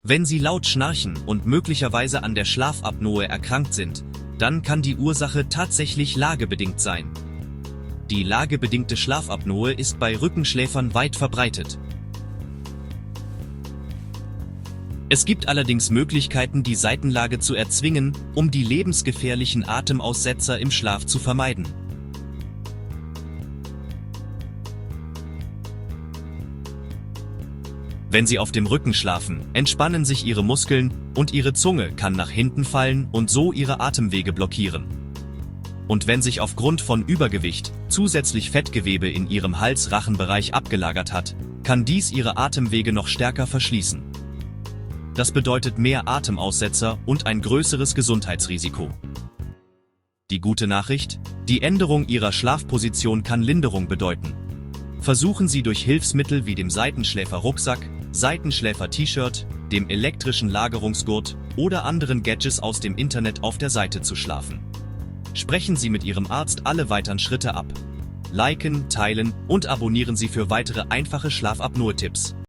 Wenn Sie laut schnarchen und möglicherweise an der Schlafapnoe erkrankt sind, dann kann die Ursache tatsächlich lagebedingt sein. Die lagebedingte Schlafapnoe ist bei Rückenschläfern weit verbreitet. Es gibt allerdings Möglichkeiten, die Seitenlage zu erzwingen, um die lebensgefährlichen Atemaussetzer im Schlaf zu vermeiden. Wenn Sie auf dem Rücken schlafen, entspannen sich Ihre Muskeln und Ihre Zunge kann nach hinten fallen und so Ihre Atemwege blockieren. Und wenn sich aufgrund von Übergewicht zusätzlich Fettgewebe in Ihrem Hals-Rachenbereich abgelagert hat, kann dies Ihre Atemwege noch stärker verschließen. Das bedeutet mehr Atemaussetzer und ein größeres Gesundheitsrisiko. Die gute Nachricht: Die Änderung Ihrer Schlafposition kann Linderung bedeuten. Versuchen Sie durch Hilfsmittel wie dem Seitenschläfer-Rucksack, Seitenschläfer-T-Shirt, dem elektrischen Lagerungsgurt oder anderen Gadgets aus dem Internet auf der Seite zu schlafen. Sprechen Sie mit Ihrem Arzt alle weiteren Schritte ab. Liken, teilen und abonnieren Sie für weitere einfache Schlafapnoe-Tipps.